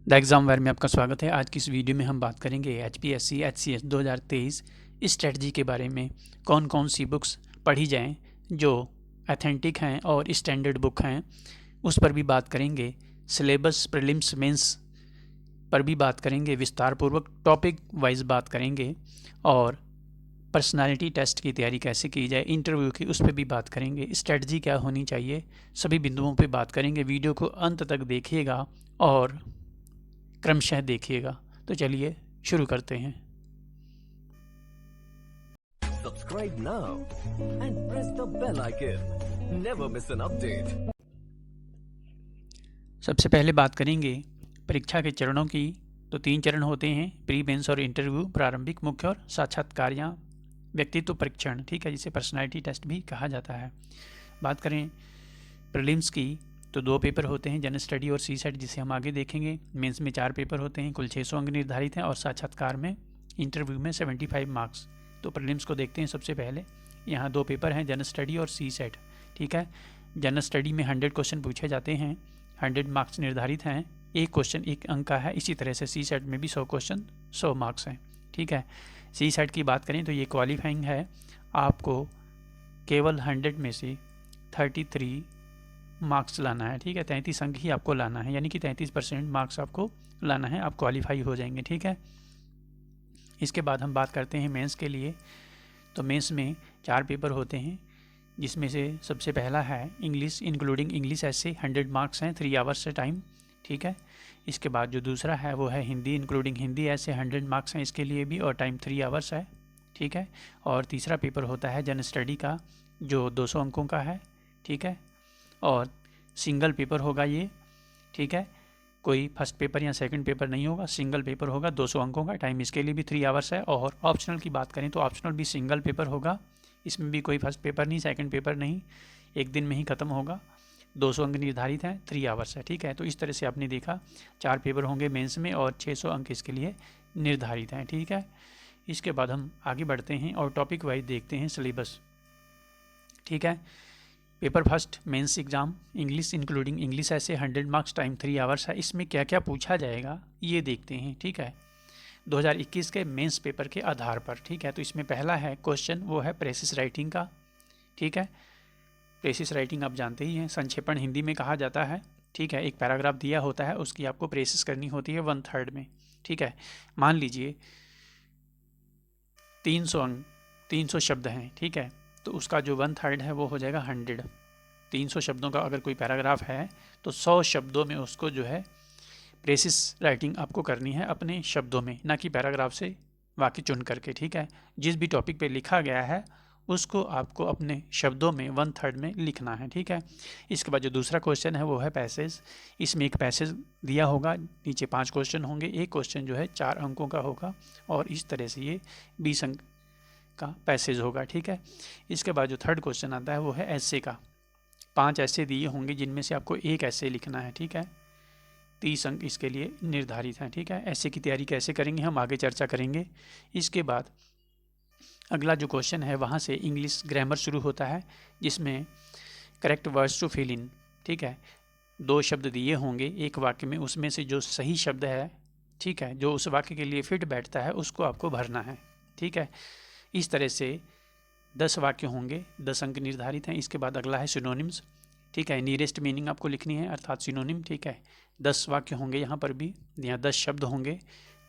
The exam where में आपका स्वागत है। आज की इस वीडियो में हम बात करेंगे HPSC HCS 2023 स्ट्रेटजी के बारे में। कौन कौन सी बुक्स पढ़ी जाएं जो ऑथेंटिक हैं और स्टैंडर्ड बुक हैं, उस पर भी बात करेंगे। सिलेबस, प्रीलिम्स, मेंस पर भी बात करेंगे, विस्तारपूर्वक टॉपिक वाइज बात करेंगे। और पर्सनालिटी टेस्ट की तैयारी कैसे की जाए, इंटरव्यू की, उस पर भी बात करेंगे। स्ट्रेटजी क्या होनी चाहिए, सभी बिंदुओं पर बात करेंगे। वीडियो को अंत तक देखिएगा और क्रमशः देखिएगा। तो चलिए शुरू करते हैं। Subscribe now and press the bell icon. Never miss an update. सबसे पहले बात करेंगे परीक्षा के चरणों की। तो 3 चरण होते हैं, प्री मेंस और इंटरव्यू, प्रारंभिक, मुख्य और साक्षात्कार या व्यक्तित्व परीक्षण, ठीक है, जिसे पर्सनालिटी टेस्ट भी कहा जाता है। बात करें प्रीलिम्स की तो 2 पेपर होते हैं, जनरल स्टडी और CSET, जिसे हम आगे देखेंगे। मेंस में 4 पेपर होते हैं, कुल 600 अंक निर्धारित हैं, और साक्षात्कार में, इंटरव्यू में 75 मार्क्स। तो प्रीलिम्स को देखते हैं सबसे पहले। यहाँ 2 पेपर हैं, जनरल स्टडी और CSET, ठीक है। जनरल स्टडी में 100 क्वेश्चन पूछे जाते हैं, 100 मार्क्स निर्धारित हैं, एक क्वेश्चन 1 अंक का है। इसी तरह से CSET में भी 100 क्वेश्चन 100 मार्क्स हैं, ठीक है। CSET की बात करें तो ये क्वालिफाइंग है, आपको केवल 100 में से 33 मार्क्स लाना है, ठीक है। 33 अंक ही आपको लाना है, यानी कि 33% मार्क्स आपको लाना है, आप क्वालिफाई हो जाएंगे, ठीक है। इसके बाद हम बात करते हैं मेंस के लिए। तो मेंस में 4 पेपर होते हैं, जिसमें से सबसे पहला है इंग्लिश इंक्लूडिंग इंग्लिश ऐसे, 100 मार्क्स हैं, 3 आवर्स से टाइम, ठीक है। इसके बाद जो दूसरा है वो है हिंदी इंक्लूडिंग हिंदी ऐसे, 100 मार्क्स हैं इसके लिए भी, और टाइम 3 आवर्स है, ठीक है। और तीसरा पेपर होता है जनरल स्टडी का, जो 200 अंकों का है, ठीक है, और सिंगल पेपर होगा ये, ठीक है। कोई फर्स्ट पेपर या सेकंड पेपर नहीं होगा, सिंगल पेपर होगा, 200 अंकों का, टाइम इसके लिए भी 3 आवर्स है। और ऑप्शनल की बात करें तो ऑप्शनल भी सिंगल पेपर होगा, इसमें भी कोई फर्स्ट पेपर नहीं, सेकंड पेपर नहीं, एक दिन में ही ख़त्म होगा, 200 अंक निर्धारित हैं, 3 आवर्स है, ठीक है। तो इस तरह से आपने देखा 4 पेपर होंगे मेंस में और 600 अंक इसके लिए निर्धारित हैं, ठीक है। इसके बाद हम आगे बढ़ते हैं और टॉपिक वाइज देखते हैं सिलेबस, ठीक है। Paper first mains exam, English including English ऐसे, 100 मार्क्स, टाइम 3 आवर्स है। इसमें क्या क्या पूछा जाएगा ये देखते हैं, ठीक है, 2021 के मेंस पेपर के आधार पर, ठीक है। तो इसमें पहला है क्वेश्चन, वो है प्रेसिस राइटिंग का, ठीक है। प्रेसिस राइटिंग आप जानते ही हैं, संक्षेपण हिंदी में कहा जाता है, ठीक है। एक पैराग्राफ दिया होता है, उसकी आपको प्रेसिस करनी होती है 1/3 में, ठीक है। मान लीजिए 300 अंक, 300 शब्द हैं, ठीक है, तो उसका जो 1/3 है वो हो जाएगा 100। 300 शब्दों का अगर कोई पैराग्राफ है तो 100 शब्दों में उसको जो है प्रेसिस राइटिंग आपको करनी है, अपने शब्दों में, ना कि पैराग्राफ से वाक्य चुन करके, ठीक है। जिस भी टॉपिक पे लिखा गया है उसको आपको अपने शब्दों में 1/3 में लिखना है, ठीक है। इसके बाद जो दूसरा क्वेश्चन है वो है पैसेज। इसमें एक पैसेज दिया होगा, नीचे 5 क्वेश्चन होंगे, एक क्वेश्चन जो है 4 अंकों का होगा, और इस तरह से ये 20 अंक का पैसेज होगा, ठीक है। इसके बाद जो थर्ड क्वेश्चन आता है वो है ऐसे का, 5 ऐसे दिए होंगे जिनमें से आपको एक ऐसे लिखना है, ठीक है। 30 अंक इसके लिए निर्धारित हैं, ठीक है। ऐसे की तैयारी कैसे करेंगे हम आगे चर्चा करेंगे। इसके बाद अगला जो क्वेश्चन है वहाँ से इंग्लिश ग्रामर शुरू होता है, जिसमें correct words to fill in, ठीक है। 2 शब्द दिए होंगे एक वाक्य में, उसमें से जो सही शब्द है, ठीक है, जो उस वाक्य के लिए फिट बैठता है, उसको आपको भरना है, ठीक है। इस तरह से 10 वाक्य होंगे, 10 अंक निर्धारित हैं। इसके बाद अगला है सिनोनिम्स, ठीक है, नियरेस्ट मीनिंग आपको लिखनी है, अर्थात सिनोनिम, ठीक है। 10 वाक्य होंगे यहाँ पर भी, यहाँ 10 शब्द होंगे,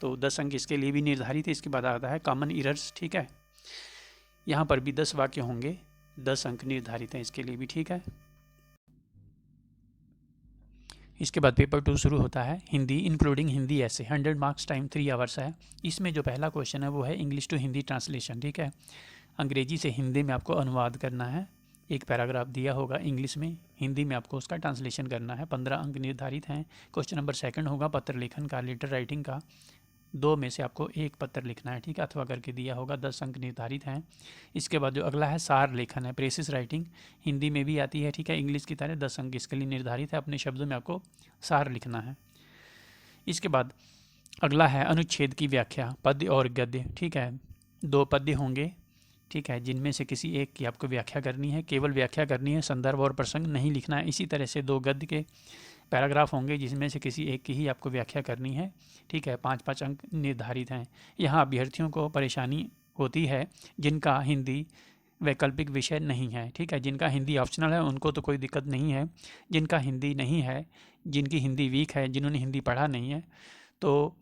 तो 10 अंक इसके लिए भी निर्धारित है। इसके बाद आता है कॉमन इरर्स, ठीक है, यहाँ पर भी 10 वाक्य होंगे, 10 अंक निर्धारित हैं इसके लिए भी, ठीक है। इसके बाद पेपर 2 शुरू होता है, हिंदी इंक्लूडिंग हिंदी ऐसे, 100 मार्क्स, टाइम 3 आवर्स है। इसमें जो पहला क्वेश्चन है वो है इंग्लिश टू हिंदी ट्रांसलेशन, ठीक है। अंग्रेजी से हिंदी में आपको अनुवाद करना है, एक पैराग्राफ दिया होगा इंग्लिश में, हिंदी में आपको उसका ट्रांसलेशन करना है, 15 अंक निर्धारित हैं। क्वेश्चन नंबर सेकंड होगा पत्र लेखन का, लेटर राइटिंग का, 2 में से आपको एक पत्र लिखना है, ठीक है, अथवा करके दिया होगा, 10 अंक निर्धारित हैं। इसके बाद जो अगला है सार लेखन है, प्रेसिस राइटिंग, हिंदी में भी आती है, ठीक है, इंग्लिश की तरह 10 अंक इसके लिए निर्धारित है, अपने शब्दों में आपको सार लिखना है। इसके बाद अगला है अनुच्छेद की व्याख्या, पद्य और गद्य, ठीक है, 2 पद्य होंगे, ठीक है, जिनमें से किसी एक की आपको व्याख्या करनी है, केवल व्याख्या करनी है, संदर्भ और प्रसंग नहीं लिखना है। इसी तरह से 2 गद्य के पैराग्राफ होंगे जिसमें से किसी एक की ही आपको व्याख्या करनी है, ठीक है। 5-5 अंक निर्धारित हैं। यहाँ अभ्यर्थियों को परेशानी होती है जिनका हिंदी वैकल्पिक विषय नहीं है, ठीक है। जिनका हिंदी ऑप्शनल है उनको तो कोई दिक्कत नहीं है। जिनका हिंदी नहीं है, जिनकी हिंदी वीक है, जिन्होंने हिंदी पढ़ा नहीं है, तो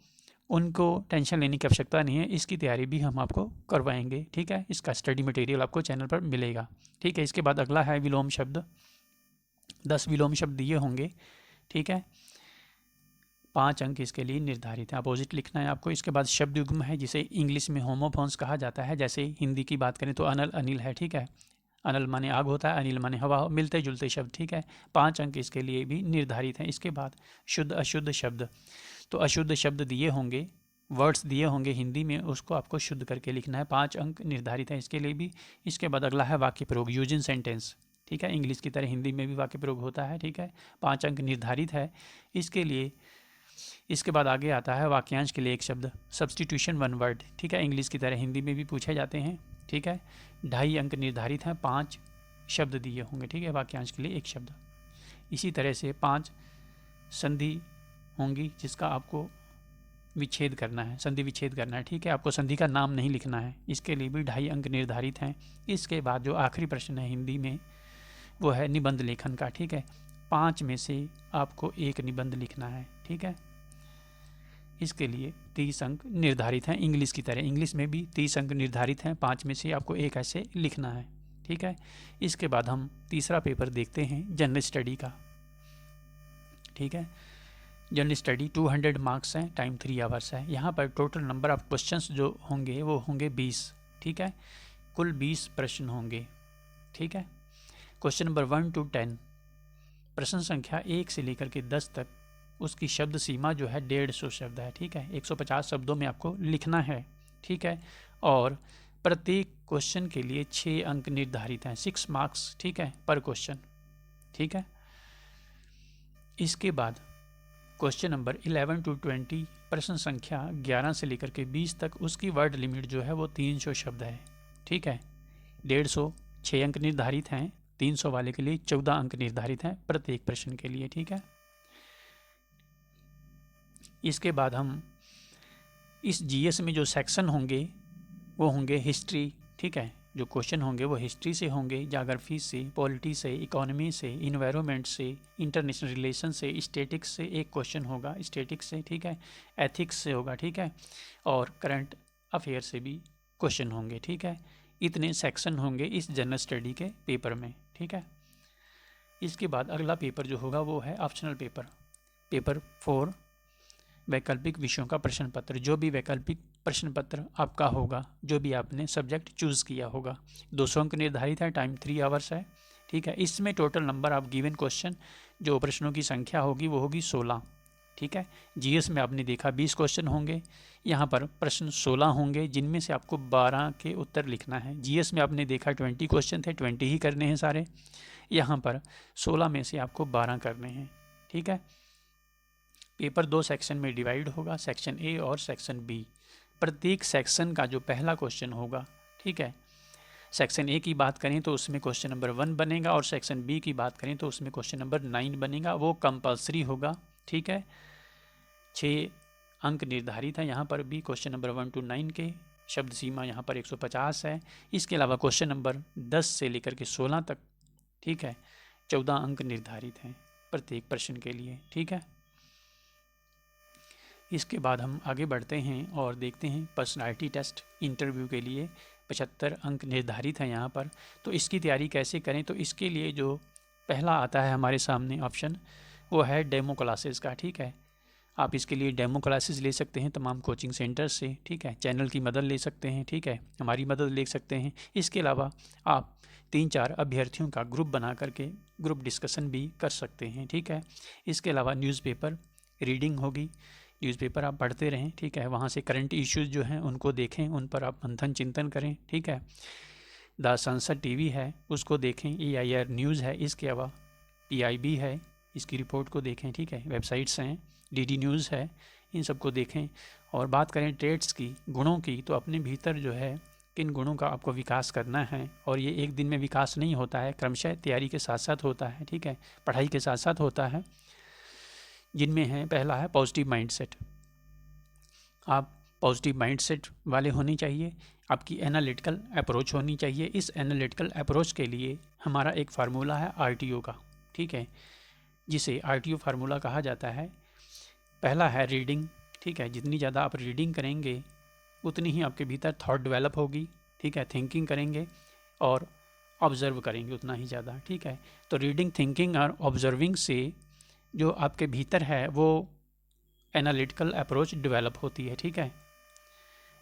उनको टेंशन लेने की आवश्यकता नहीं है। इसकी तैयारी भी हम आपको करवाएंगे, ठीक है। इसका स्टडी मटेरियल आपको चैनल पर मिलेगा, ठीक है। इसके बाद अगला है विलोम शब्द। 10 विलोम शब्द दिए होंगे, ठीक है। 5 अंक इसके लिए निर्धारित है, अपोजिट लिखना है आपको। इसके बाद शब्द युग्म है जिसे इंग्लिश में होमोफोन्स कहा जाता है। जैसे हिंदी की बात करें तो अनल अनिल है, ठीक है। अनल माने आग होता है, अनिल माने हवा, मिलते जुलते शब्द, ठीक है। 5 अंक इसके लिए भी निर्धारित हैं। इसके बाद शुद्ध अशुद्ध शब्द, तो अशुद्ध शब्द दिए होंगे, वर्ड्स दिए होंगे हिंदी में, उसको आपको शुद्ध करके लिखना है। 5 अंक निर्धारित है इसके लिए भी। इसके बाद अगला है वाक्य प्रयोग, यूज इन सेंटेंस, ठीक है। इंग्लिश की तरह हिंदी में भी वाक्य प्रयोग होता है, ठीक है। 5 अंक निर्धारित है इसके लिए। इसके बाद आगे आता है वाक्यांश के लिए एक शब्द, सब्सटीट्यूशन 1 वर्ड, ठीक है। इंग्लिश की तरह हिंदी में भी पूछे जाते हैं, ठीक है। 2.5 अंक निर्धारित हैं। 5 शब्द दिए होंगे, ठीक है, वाक्यांश के लिए एक शब्द। इसी तरह से 5 संधि होंगी जिसका आपको विच्छेद करना है, संधि विच्छेद करना है, ठीक है। आपको संधि का नाम नहीं लिखना है, इसके लिए भी 2.5 अंक निर्धारित हैं। इसके बाद जो आखिरी प्रश्न है हिंदी में वो है निबंध लेखन का, ठीक है। 5 में से आपको एक निबंध लिखना है, ठीक है। इसके लिए 30 अंक निर्धारित हैं इंग्लिश की तरह। इंग्लिश में भी 30 अंक निर्धारित हैं, 5 में से आपको एक ऐसे लिखना है, ठीक है। इसके बाद हम तीसरा पेपर देखते हैं जनरल स्टडी का, ठीक है। जनरल स्टडी 200 मार्क्स हैं, टाइम 3 आवर्स है। यहाँ पर टोटल नंबर ऑफ क्वेश्चंस जो होंगे वो होंगे 20, ठीक है। कुल 20 प्रश्न होंगे, ठीक है। क्वेश्चन नंबर 1 to 10, प्रश्न संख्या 1 से लेकर के 10 तक, उसकी शब्द सीमा जो है 150 शब्द है, ठीक है। 150 शब्दों में आपको लिखना है, ठीक है। और प्रत्येक क्वेश्चन के लिए 6 अंक निर्धारित हैं, 6 मार्क्स, ठीक है, पर क्वेश्चन, ठीक है। इसके बाद क्वेश्चन नंबर 11 to 20, प्रश्न संख्या 11 से लेकर के 20 तक, उसकी वर्ड लिमिट जो है वो 300 शब्द है, ठीक है। 150 6 अंक निर्धारित हैं, 300 वाले के लिए 14 अंक निर्धारित हैं प्रत्येक प्रश्न के लिए, ठीक है। इसके बाद हम इस जीएस में जो सेक्शन होंगे वो होंगे हिस्ट्री, ठीक है। जो क्वेश्चन होंगे वो हिस्ट्री से होंगे, ज्योग्राफी से, पॉलिटी से, इकोनॉमी से, इन्वायरमेंट से, इंटरनेशनल रिलेशन से, स्टैटिक्स से एक क्वेश्चन होगा, स्टैटिक्स से, ठीक है। एथिक्स से होगा, ठीक है। और करंट अफेयर से भी क्वेश्चन होंगे, ठीक है। इतने सेक्शन होंगे इस जनरल स्टडी के पेपर में, ठीक है। इसके बाद अगला पेपर जो होगा वो है ऑप्शनल पेपर, पेपर 4, वैकल्पिक विषयों का प्रश्न पत्र। जो भी वैकल्पिक प्रश्न पत्र आपका होगा, जो भी आपने सब्जेक्ट चूज़ किया होगा, 200 अंक निर्धारित है, टाइम 3 आवर्स है, ठीक है। इसमें total number of given question, जो प्रश्नों की संख्या होगी वो होगी 16, ठीक है। जीएस में आपने देखा 20 क्वेश्चन होंगे, यहाँ पर प्रश्न 16 होंगे जिनमें से आपको 12 के उत्तर लिखना है। जीएस में आपने देखा 20 क्वेश्चन थे, 20 ही करने हैं सारे, यहाँ पर 16 में से आपको 12 करने हैं, ठीक है। पेपर 2 सेक्शन में डिवाइड होगा, सेक्शन ए और सेक्शन बी। प्रत्येक सेक्शन का जो पहला क्वेश्चन होगा, ठीक है, सेक्शन ए की बात करें तो उसमें क्वेश्चन नंबर 1 बनेगा, और सेक्शन बी की बात करें तो उसमें क्वेश्चन नंबर 9 बनेगा, वो कंपलसरी होगा, ठीक है। 6 अंक निर्धारित है यहाँ पर भी, क्वेश्चन नंबर 1 to 9 के। शब्द सीमा यहाँ पर 150 है। इसके अलावा क्वेश्चन नंबर 10 से लेकर के 16 तक, ठीक है, 14 अंक निर्धारित हैं प्रत्येक प्रश्न के लिए, ठीक है। इसके बाद हम आगे बढ़ते हैं और देखते हैं पर्सनालिटी टेस्ट इंटरव्यू के लिए 75 अंक निर्धारित हैं यहाँ पर। तो इसकी तैयारी कैसे करें, तो इसके लिए जो पहला आता है हमारे सामने ऑप्शन, वो है डेमो क्लासेस का, ठीक है। आप इसके लिए डेमो क्लासेस ले सकते हैं तमाम कोचिंग सेंटर से, ठीक है। चैनल की मदद ले सकते हैं, ठीक है, हमारी मदद ले सकते हैं। इसके अलावा आप 3-4 अभ्यर्थियों का ग्रुप बना करके ग्रुप डिस्कशन भी कर सकते हैं, ठीक है। इसके अलावा न्यूज़पेपर रीडिंग होगी, न्यूज़पेपर आप पढ़ते रहें, ठीक है। वहाँ से करंट इश्यूज़ जो हैं उनको देखें, उन पर आप मंथन चिंतन करें, ठीक है। द संसद टीवी है उसको देखें, EIR न्यूज़ है, इसके अलावा PIB है, इसकी रिपोर्ट को देखें, ठीक है। वेबसाइट्स हैं, DD न्यूज़ है, इन सबको देखें। और बात करें ट्रेड्स की, गुणों की, तो अपने भीतर जो है किन गुणों का आपको विकास करना है, और ये एक दिन में विकास नहीं होता है, क्रमशः तैयारी के साथ साथ होता है, ठीक है, पढ़ाई के साथ साथ होता है। जिनमें है पहला है पॉजिटिव माइंडसेट। आप पॉजिटिव माइंडसेट वाले होने चाहिए, आपकी एनालिटिकल अप्रोच होनी चाहिए। इस एनालिटिकल अप्रोच के लिए हमारा एक फार्मूला है RTO का, ठीक है, जिसे RTO फार्मूला कहा जाता है। पहला है रीडिंग, ठीक है, जितनी ज़्यादा आप रीडिंग करेंगे उतनी ही आपके भीतर थॉट डेवलप होगी, ठीक है, थिंकिंग करेंगे और ऑब्ज़र्व करेंगे उतना ही ज़्यादा, ठीक है। तो रीडिंग, थिंकिंग और ऑब्ज़र्विंग से जो आपके भीतर है वो एनालिटिकल अप्रोच डेवलप होती है, ठीक है,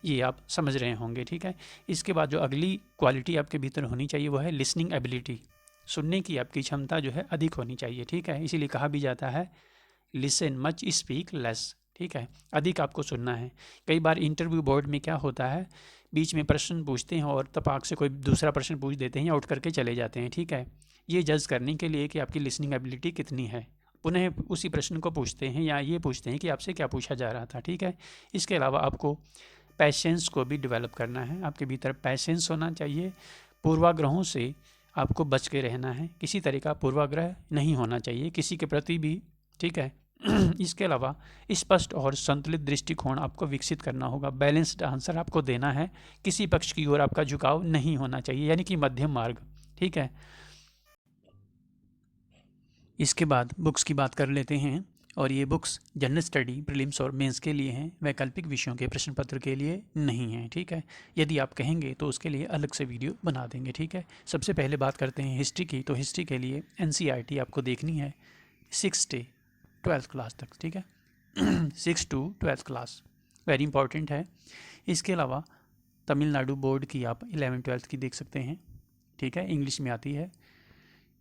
ये आप समझ रहे होंगे, ठीक है। इसके बाद जो अगली क्वालिटी आपके भीतर होनी चाहिए वो है लिसनिंग एबिलिटी। सुनने की आपकी क्षमता जो है अधिक होनी चाहिए, ठीक है। इसीलिए कहा भी जाता है लिसन मच स्पीक लेस, ठीक है, अधिक आपको सुनना है। कई बार इंटरव्यू बोर्ड में क्या होता है, बीच में प्रश्न पूछते हैं और तपाक से कोई दूसरा प्रश्न पूछ देते हैं या उठ करके चले जाते हैं, ठीक है। ये जज करने के लिए कि आपकी लिसनिंग एबिलिटी कितनी है, पुनः उसी प्रश्न को पूछते हैं या ये पूछते हैं कि आपसे क्या पूछा जा रहा था, ठीक है। इसके अलावा आपको पैशेंस को भी डेवलप करना है, आपके भीतर पैशेंस होना चाहिए। पूर्वाग्रहों से आपको बच के रहना है, किसी तरह का पूर्वाग्रह नहीं होना चाहिए किसी के प्रति भी, ठीक है। इसके अलावा स्पष्ट और संतुलित दृष्टिकोण आपको विकसित करना होगा, बैलेंस्ड आंसर आपको देना है, किसी पक्ष की ओर आपका झुकाव नहीं होना चाहिए, यानी कि मध्यम मार्ग, ठीक है। इसके बाद बुक्स की बात कर लेते हैं, और ये बुक्स जनरल स्टडी, प्रीलिम्स और मेंस के लिए हैं, वैकल्पिक विषयों के प्रश्न पत्र के लिए नहीं हैं, ठीक है। यदि आप कहेंगे तो उसके लिए अलग से वीडियो बना देंगे, ठीक है। सबसे पहले बात करते हैं हिस्ट्री की, तो हिस्ट्री के लिए NCERT आपको देखनी है 6 से 12th क्लास तक, ठीक है। 6 to 12th class very important है। इसके अलावा तमिलनाडु बोर्ड की आप 11th-12th की देख सकते हैं, ठीक है, इंग्लिश में आती है।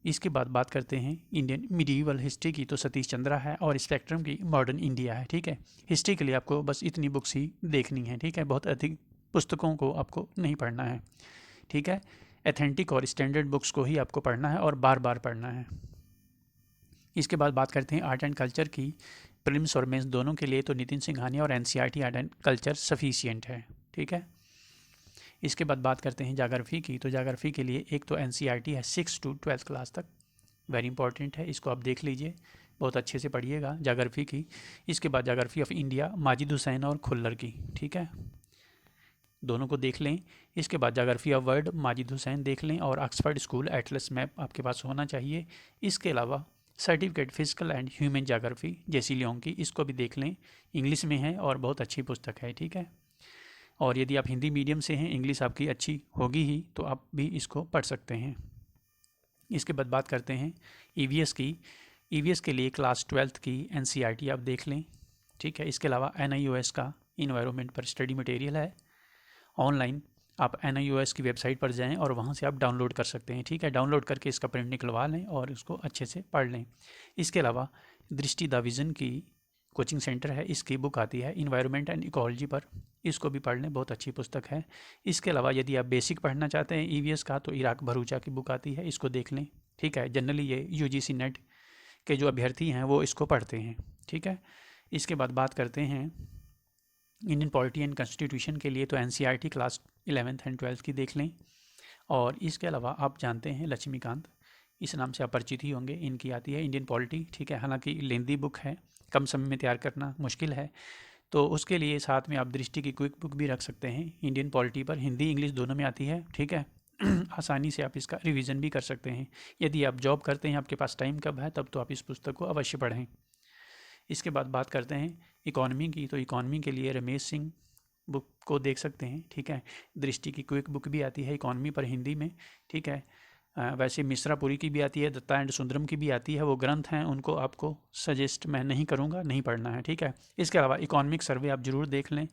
इसके बाद बात करते हैं इंडियन मिडीवल हिस्ट्री की, तो सतीश चंद्रा है, और स्पेक्ट्रम की मॉडर्न इंडिया है, ठीक है। हिस्ट्री के लिए आपको बस इतनी बुक्स ही देखनी है, ठीक है, बहुत अधिक पुस्तकों को आपको नहीं पढ़ना है, ठीक है। एथेंटिक और स्टैंडर्ड बुक्स को ही आपको पढ़ना है और बार बार पढ़ना है। इसके बाद बात करते हैं आर्ट एंड कल्चर की, प्रीलिम्स और मेंस दोनों के लिए तो नितिन सिंघानिया और NCERT art and culture sufficient है, ठीक है। इसके बाद बात करते हैं जाग्राफी की, तो जाग्राफी के लिए एक तो NCERT है 6 to 12th क्लास तक, वेरी इंपॉर्टेंट है, इसको आप देख लीजिए, बहुत अच्छे से पढ़िएगा जाग्राफी की। इसके बाद geography of India Majid Hussain और खुल्लर की, ठीक है, दोनों को देख लें। इसके बाद geography of world Majid Hussain देख लें, और ऑक्सफर्ड स्कूल एटलस मैप आपके पास होना चाहिए। इसके अलावा certificate physical and human geography G C Leong की, इसको भी देख लें, इंग्लिश में है और बहुत अच्छी पुस्तक है, ठीक है। और यदि आप हिंदी मीडियम से हैं, इंग्लिश आपकी अच्छी होगी ही, तो आप भी इसको पढ़ सकते हैं। इसके बाद बात करते हैं EVS की, EVS के लिए क्लास 12th की NCERT आप देख लें, ठीक है। इसके अलावा NIOS का इन्वायरमेंट पर स्टडी मटेरियल है, ऑनलाइन आप NIOS की वेबसाइट पर जाएं और वहां से आप डाउनलोड कर सकते हैं, ठीक है। डाउनलोड करके इसका प्रिंट निकलवा लें और उसको अच्छे से पढ़ लें। इसके अलावा दृष्टि द विज़न की कोचिंग सेंटर है, इसकी बुक आती है इन्वायरमेंट एंड इकोलॉजी पर, इसको भी पढ़ लें, बहुत अच्छी पुस्तक है। इसके अलावा यदि आप बेसिक पढ़ना चाहते हैं EVS का, तो इराक भरूचा की बुक आती है, इसको देख लें, ठीक है। जनरली ये UGC नेट के जो अभ्यर्थी हैं वो इसको पढ़ते हैं, ठीक है। इसके बाद बात करते हैं इंडियन पॉलिटी एंड कॉन्स्टिट्यूशन के लिए, तो NCERT class 11th and 12th की देख लें। और इसके अलावा आप जानते हैं लक्ष्मीकांत, इस नाम से आप परिचित ही होंगे, इनकी आती है इंडियन पॉलिटी, ठीक है। हालांकि लेंदी बुक है, कम समय में तैयार करना मुश्किल है, तो उसके लिए साथ में आप दृष्टि की क्विक बुक भी रख सकते हैं, इंडियन पॉलिटी पर हिंदी इंग्लिश दोनों में आती है, ठीक है। आसानी से आप इसका रिवीजन भी कर सकते हैं। यदि आप जॉब करते हैं, आपके पास टाइम कब है, तब तो आप इस पुस्तक को अवश्य पढ़ें। इसके बाद बात करते हैं इकॉनमी की, तो इकॉनमी के लिए रमेश सिंह बुक को देख सकते हैं, ठीक है। दृष्टि की क्विक बुक भी आती है इकॉनमी पर हिंदी में, ठीक है। वैसे मिश्रापुरी की भी आती है, दत्ता एंड सुंदरम की भी आती है, वो ग्रंथ हैं, उनको आपको सजेस्ट मैं नहीं करूँगा, नहीं पढ़ना है, ठीक है। इसके अलावा इकोनॉमिक सर्वे आप ज़रूर देख लें,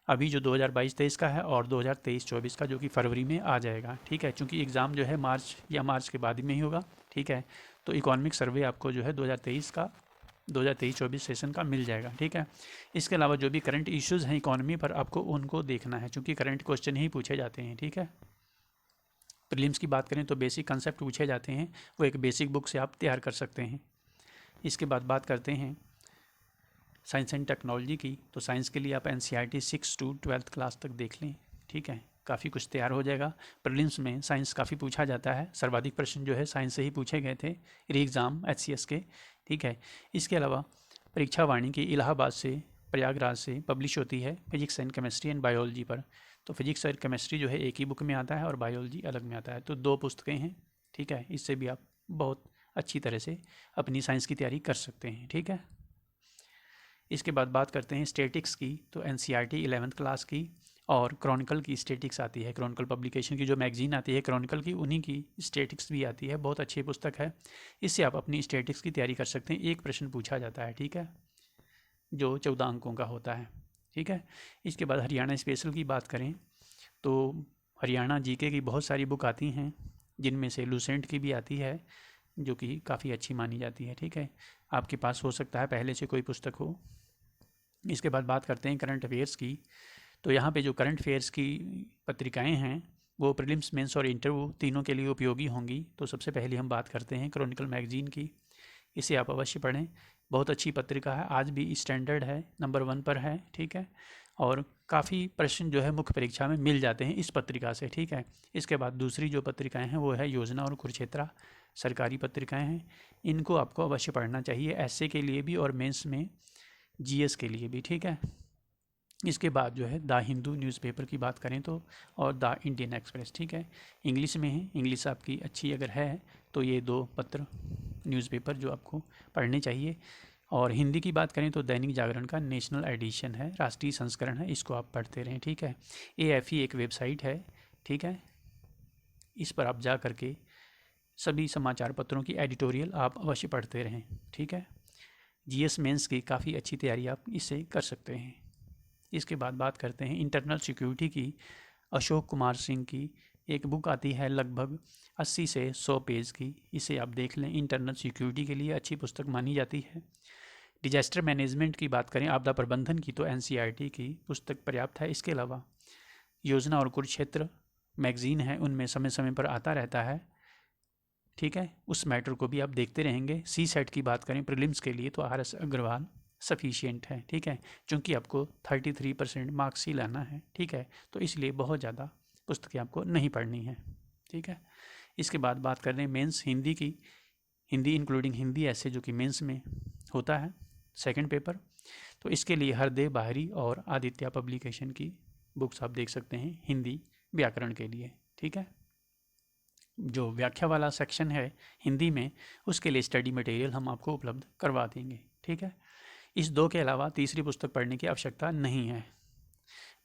अभी जो 2022-23 का है, और 2023-24 का जो कि फरवरी में आ जाएगा, ठीक है। चूँकि एग्ज़ाम जो है मार्च या मार्च के बाद में ही होगा, ठीक है। तो इकोनॉमिक सर्वे आपको जो है 2023 का 2023-24 सेशन का मिल जाएगा, ठीक है। इसके अलावा जो भी करंट इश्यूज़ हैं इकोनॉमी पर, आपको उनको देखना है, क्योंकि करंट क्वेश्चन ही पूछे जाते हैं, ठीक है। प्रीलिम्स की बात करें तो बेसिक कंसेप्ट पूछे जाते हैं, वो एक बेसिक बुक से आप तैयार कर सकते हैं। इसके बाद बात करते हैं साइंस एंड टेक्नोलॉजी की, तो साइंस के लिए आप NCERT 6 to 12th क्लास तक देख लें, ठीक है। काफ़ी कुछ तैयार हो जाएगा। प्रीलिम्स में साइंस काफ़ी पूछा जाता है, सर्वाधिक प्रश्न जो है साइंस से ही पूछे गए थे री एग्ज़ाम HCS के, ठीक है। इसके अलावा परीक्षा वाणी की इलाहाबाद से, प्रयागराज से पब्लिश होती है physics and chemistry and biology पर। तो फिजिक्स और केमिस्ट्री जो है एक ही बुक में आता है और बायोलॉजी अलग में आता है, तो 2 पुस्तकें हैं, ठीक है। इससे भी आप बहुत अच्छी तरह से अपनी साइंस की तैयारी कर सकते हैं, ठीक है। इसके बाद बात करते हैं स्टैटिक्स की, तो एनसीईआरटी 11th क्लास की और क्रॉनिकल की स्टैटिक्स आती है। क्रॉनिकल पब्लिकेशन की जो मैगजीन आती है क्रॉनिकल की, उन्हीं की स्टैटिक्स भी आती है, बहुत अच्छी पुस्तक है। इससे आप अपनी स्टैटिक्स की तैयारी कर सकते हैं। एक प्रश्न पूछा जाता है, ठीक है, जो 14 अंकों का होता है, ठीक है। इसके बाद हरियाणा स्पेशल की बात करें तो हरियाणा जीके की बहुत सारी बुक आती हैं, जिनमें से लूसेंट की भी आती है, जो कि काफ़ी अच्छी मानी जाती है, ठीक है। आपके पास हो सकता है पहले से कोई पुस्तक हो। इसके बाद बात करते हैं करंट अफेयर्स की, तो यहाँ पे जो करंट अफेयर्स की पत्रिकाएं हैं वो प्रीलिम्स, मेंस और इंटरव्यू तीनों के लिए उपयोगी होंगी। तो सबसे पहले हम बात करते हैं क्रॉनिकल मैगजीन की। इसे आप अवश्य पढ़ें, बहुत अच्छी पत्रिका है, आज भी स्टैंडर्ड है, नंबर 1 पर है, ठीक है। और काफ़ी प्रश्न जो है मुख्य परीक्षा में मिल जाते हैं इस पत्रिका से, ठीक है। इसके बाद दूसरी जो पत्रिकाएं हैं वो है योजना और कुरुक्षेत्रा, सरकारी पत्रिकाएं हैं, इनको आपको अवश्य पढ़ना चाहिए, एसए के लिए भी और मेंस में जीएस के लिए भी, ठीक है। इसके बाद जो है द हिंदू न्यूज़पेपर की बात करें तो, और द इंडियन एक्सप्रेस, ठीक है, इंग्लिश में है। इंग्लिश आपकी अच्छी अगर है तो ये 2 पत्र न्यूज़पेपर जो आपको पढ़ने चाहिए। और हिंदी की बात करें तो दैनिक जागरण का नेशनल एडिशन है, राष्ट्रीय संस्करण है, इसको आप पढ़ते रहें, ठीक है। AFE एक वेबसाइट है, ठीक है, इस पर आप जा करके सभी समाचार पत्रों की एडिटोरियल आप अवश्य पढ़ते रहें, ठीक है। जीएस मेंस की काफ़ी अच्छी तैयारी आप इससे कर सकते हैं। इसके बाद बात करते हैं इंटरनल सिक्योरिटी की। अशोक कुमार सिंह की एक बुक आती है लगभग 80 से 100 पेज की, इसे आप देख लें, इंटरनल सिक्योरिटी के लिए अच्छी पुस्तक मानी जाती है। डिजास्टर मैनेजमेंट की बात करें, आपदा प्रबंधन की, तो एनसीईआरटी की पुस्तक पर्याप्त है। इसके अलावा योजना और कुरुक्षेत्र मैगजीन है, उनमें समय समय पर आता रहता है, ठीक है, उस मैटर को भी आप देखते रहेंगे। सी सेट की बात करें प्रीलिम्स के लिए तो RS अग्रवाल सफिशिएंट है, ठीक है, क्योंकि आपको 33% मार्क्स ही लाना है, ठीक है, तो इसलिए बहुत ज़्यादा पुस्तकें आपको नहीं पढ़नी है, ठीक है। इसके बाद बात कर रहे हैं मेंस हिंदी की, हिंदी इंक्लूडिंग हिंदी ऐसे, जो कि मेंस में होता है सेकंड पेपर, तो इसके लिए हरदेव बाहरी और आदित्य पब्लिकेशन की बुक्स आप देख सकते हैं हिंदी व्याकरण के लिए, ठीक है। जो व्याख्या वाला सेक्शन है हिंदी में, उसके लिए स्टडी मटेरियल हम आपको उपलब्ध करवा देंगे, ठीक है। इस 2 के अलावा तीसरी पुस्तक पढ़ने की आवश्यकता नहीं है।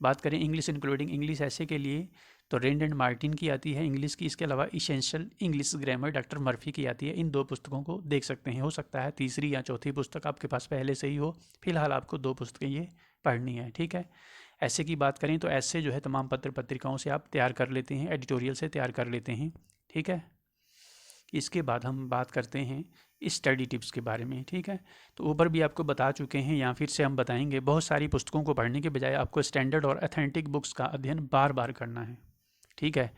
बात करें इंग्लिश इंक्लूडिंग इंग्लिश ऐसे के लिए, तो रेंड एंड मार्टिन की आती है इंग्लिश की। इसके अलावा essential English grammar doctor Murphy की आती है। इन 2 पुस्तकों को देख सकते हैं, हो सकता है तीसरी या चौथी पुस्तक आपके पास पहले से ही हो, फिलहाल आपको 2 पुस्तकें ये पढ़नी है, ठीक है। ऐसे की बात करें तो ऐसे जो है तमाम पत्र पत्रिकाओं से आप तैयार कर लेते हैं, एडिटोरियल से तैयार कर लेते हैं, ठीक है। इसके बाद हम बात करते हैं स्टडी टिप्स के बारे में, ठीक है। तो ऊपर भी आपको बता चुके हैं, या फिर से हम बताएंगे, बहुत सारी पुस्तकों को पढ़ने के बजाय आपको स्टैंडर्ड और अथेंटिक बुक्स का अध्ययन बार बार करना है, ठीक है,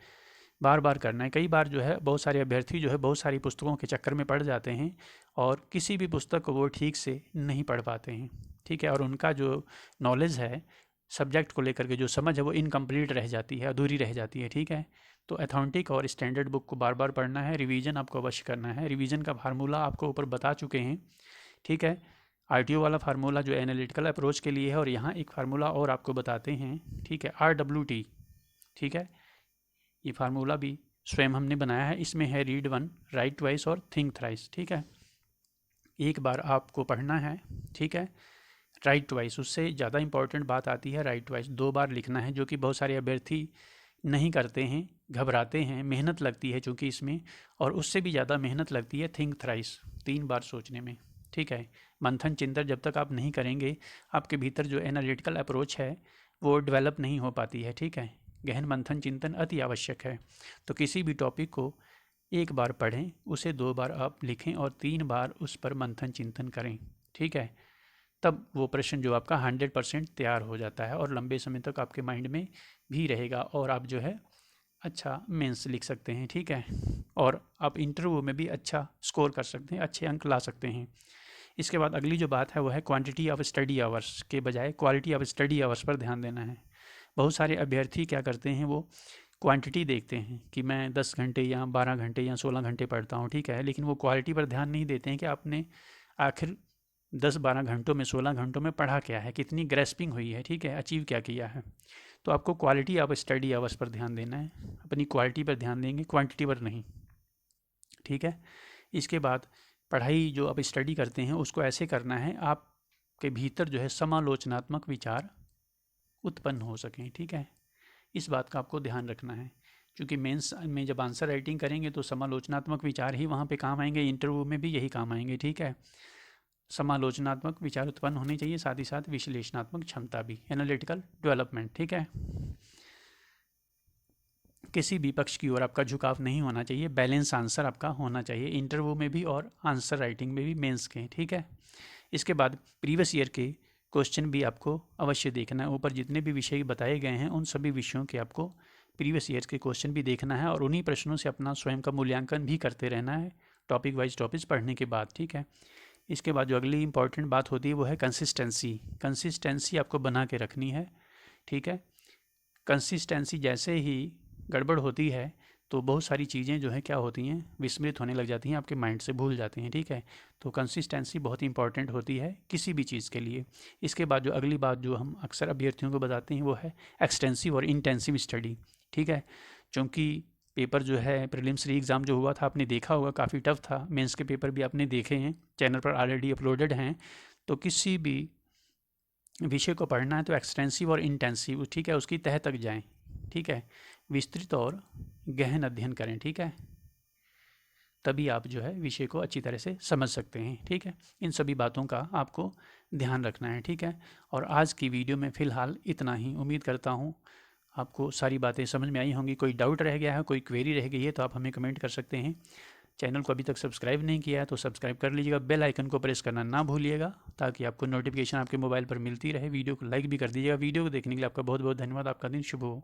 बार बार करना है। कई बार जो है बहुत सारे अभ्यर्थी जो है बहुत सारी पुस्तकों के चक्कर में पड़ जाते हैं और किसी भी पुस्तक को वो ठीक से नहीं पढ़ पाते हैं, ठीक है, और उनका जो नॉलेज है सब्जेक्ट को लेकर के, जो समझ है, वो इनकम्प्लीट रह जाती है, अधूरी रह जाती है, ठीक है। तो अथेंटिक और स्टैंडर्ड बुक को बार बार पढ़ना है, रिवीजन आपको अवश्य करना है। रिवीजन का फार्मूला आपको ऊपर बता चुके हैं, ठीक है। RTO वाला फार्मूला जो एनालिटिकल अप्रोच के लिए है, और यहाँ एक फार्मूला और आपको बताते हैं, ठीक है, RWT, ठीक है, ये फार्मूला भी स्वयं हमने बनाया है। इसमें है रीड 1, राइट ट्वाइस और थिंक थ्राइस, ठीक है। एक बार आपको पढ़ना है, ठीक है, राइट ट्वाइस, उससे ज़्यादा इंपॉर्टेंट बात आती है राइट ट्वाइस, 2 बार लिखना है, जो कि बहुत सारे अभ्यर्थी नहीं करते हैं, घबराते हैं, मेहनत लगती है चूँकि इसमें, और उससे भी ज़्यादा मेहनत लगती है थिंक थ्राइस, 3 बार सोचने में, ठीक है। मंथन चिंतन जब तक आप नहीं करेंगे, आपके भीतर जो एनालिटिकल अप्रोच है वो डेवलप नहीं हो पाती है, ठीक है। गहन मंथन चिंतन अति आवश्यक है। तो किसी भी टॉपिक को 1 बार पढ़ें, उसे 2 बार आप लिखें और 3 बार उस पर मंथन चिंतन करें, ठीक है। तब वो प्रश्न जो आपका 100% तैयार हो जाता है और लंबे समय तक आपके माइंड में भी रहेगा, और आप जो है अच्छा मेंस लिख सकते हैं, ठीक है, और आप इंटरव्यू में भी अच्छा स्कोर कर सकते हैं, अच्छे अंक ला सकते हैं। इसके बाद अगली जो बात है वो है क्वांटिटी ऑफ स्टडी आवर्स के बजाय quality of study hours per ध्यान देना है। बहुत सारे अभ्यर्थी क्या करते हैं, वो क्वांटिटी देखते हैं कि मैं 10 घंटे या 12 घंटे या 16 घंटे पढ़ता हूँ, ठीक है, लेकिन वो क्वालिटी पर ध्यान नहीं देते हैं कि आपने आखिर 10-12 घंटों में, 16 घंटों में पढ़ा क्या है, कितनी ग्रेस्पिंग हुई है, ठीक है, अचीव क्या किया है। तो आपको quality of study hours per ध्यान देना है, अपनी क्वालिटी पर ध्यान देंगे, क्वांटिटी पर नहीं, ठीक है। इसके बाद पढ़ाई जो आप स्टडी करते हैं उसको ऐसे करना है आपके भीतर जो है समालोचनात्मक विचार उत्पन्न हो सकें, ठीक है। इस बात का आपको ध्यान रखना है, क्योंकि मेंस में जब आंसर राइटिंग करेंगे तो समालोचनात्मक विचार ही वहाँ पे काम आएंगे, इंटरव्यू में भी यही काम आएंगे, ठीक है। समालोचनात्मक विचार उत्पन्न होने चाहिए, साथ ही साथ विश्लेषणात्मक क्षमता भी, एनालिटिकल डेवलपमेंट, ठीक है। किसी भी पक्ष की ओर आपका झुकाव नहीं होना चाहिए, बैलेंस आंसर आपका होना चाहिए इंटरव्यू में भी और आंसर राइटिंग में भी, मेंस के, ठीक है। इसके बाद प्रीवियस ईयर के क्वेश्चन भी आपको अवश्य देखना है, ऊपर जितने भी विषय बताए गए हैं उन सभी विषयों के आपको प्रीवियस ईयर के क्वेश्चन भी देखना है, और उन्हीं प्रश्नों से अपना स्वयं का मूल्यांकन भी करते रहना है टॉपिक वाइज टॉपिक्स पढ़ने के बाद, ठीक है। इसके बाद जो अगली इंपॉर्टेंट बात होती है वो है कंसिस्टेंसी। कंसिस्टेंसी आपको बना के रखनी है, ठीक है। कंसिस्टेंसी जैसे ही गड़बड़ होती है तो बहुत सारी चीज़ें जो है क्या होती हैं, विस्मृत होने लग जाती हैं, आपके माइंड से भूल जाते हैं, ठीक है। तो कंसिस्टेंसी बहुत इंपॉर्टेंट होती है किसी भी चीज़ के लिए। इसके बाद जो अगली बात जो हम अक्सर अभ्यर्थियों को बताते हैं वो है एक्सटेंसिव और इंटेंसिव स्टडी, ठीक है। क्योंकि पेपर जो है प्रीलिम्स री एग्ज़ाम जो हुआ था आपने देखा होगा, काफ़ी टफ था, मेंस के पेपर भी आपने देखे हैं, चैनल पर ऑलरेडी अपलोडेड हैं। तो किसी भी विषय को पढ़ना है तो एक्सटेंसिव और इंटेंसिव, ठीक है, उसकी तह तक जाएं, ठीक है, विस्तृत और गहन अध्ययन करें, ठीक है, तभी आप जो है विषय को अच्छी तरह से समझ सकते हैं, ठीक है। इन सभी बातों का आपको ध्यान रखना है, ठीक है। और आज की वीडियो में फ़िलहाल इतना ही, उम्मीद करता हूँ आपको सारी बातें समझ में आई होंगी। कोई डाउट रह गया है, कोई क्वेरी रह गई है तो आप हमें कमेंट कर सकते हैं। चैनल को अभी तक सब्सक्राइब नहीं किया है तो सब्सक्राइब कर लीजिएगा, बेल आइकन को प्रेस करना ना भूलिएगा ताकि आपको नोटिफिकेशन आपके मोबाइल पर मिलती रहे। वीडियो को लाइक भी कर दीजिएगा। वीडियो को देखने के लिए आपका बहुत बहुत धन्यवाद। आपका दिन शुभ हो।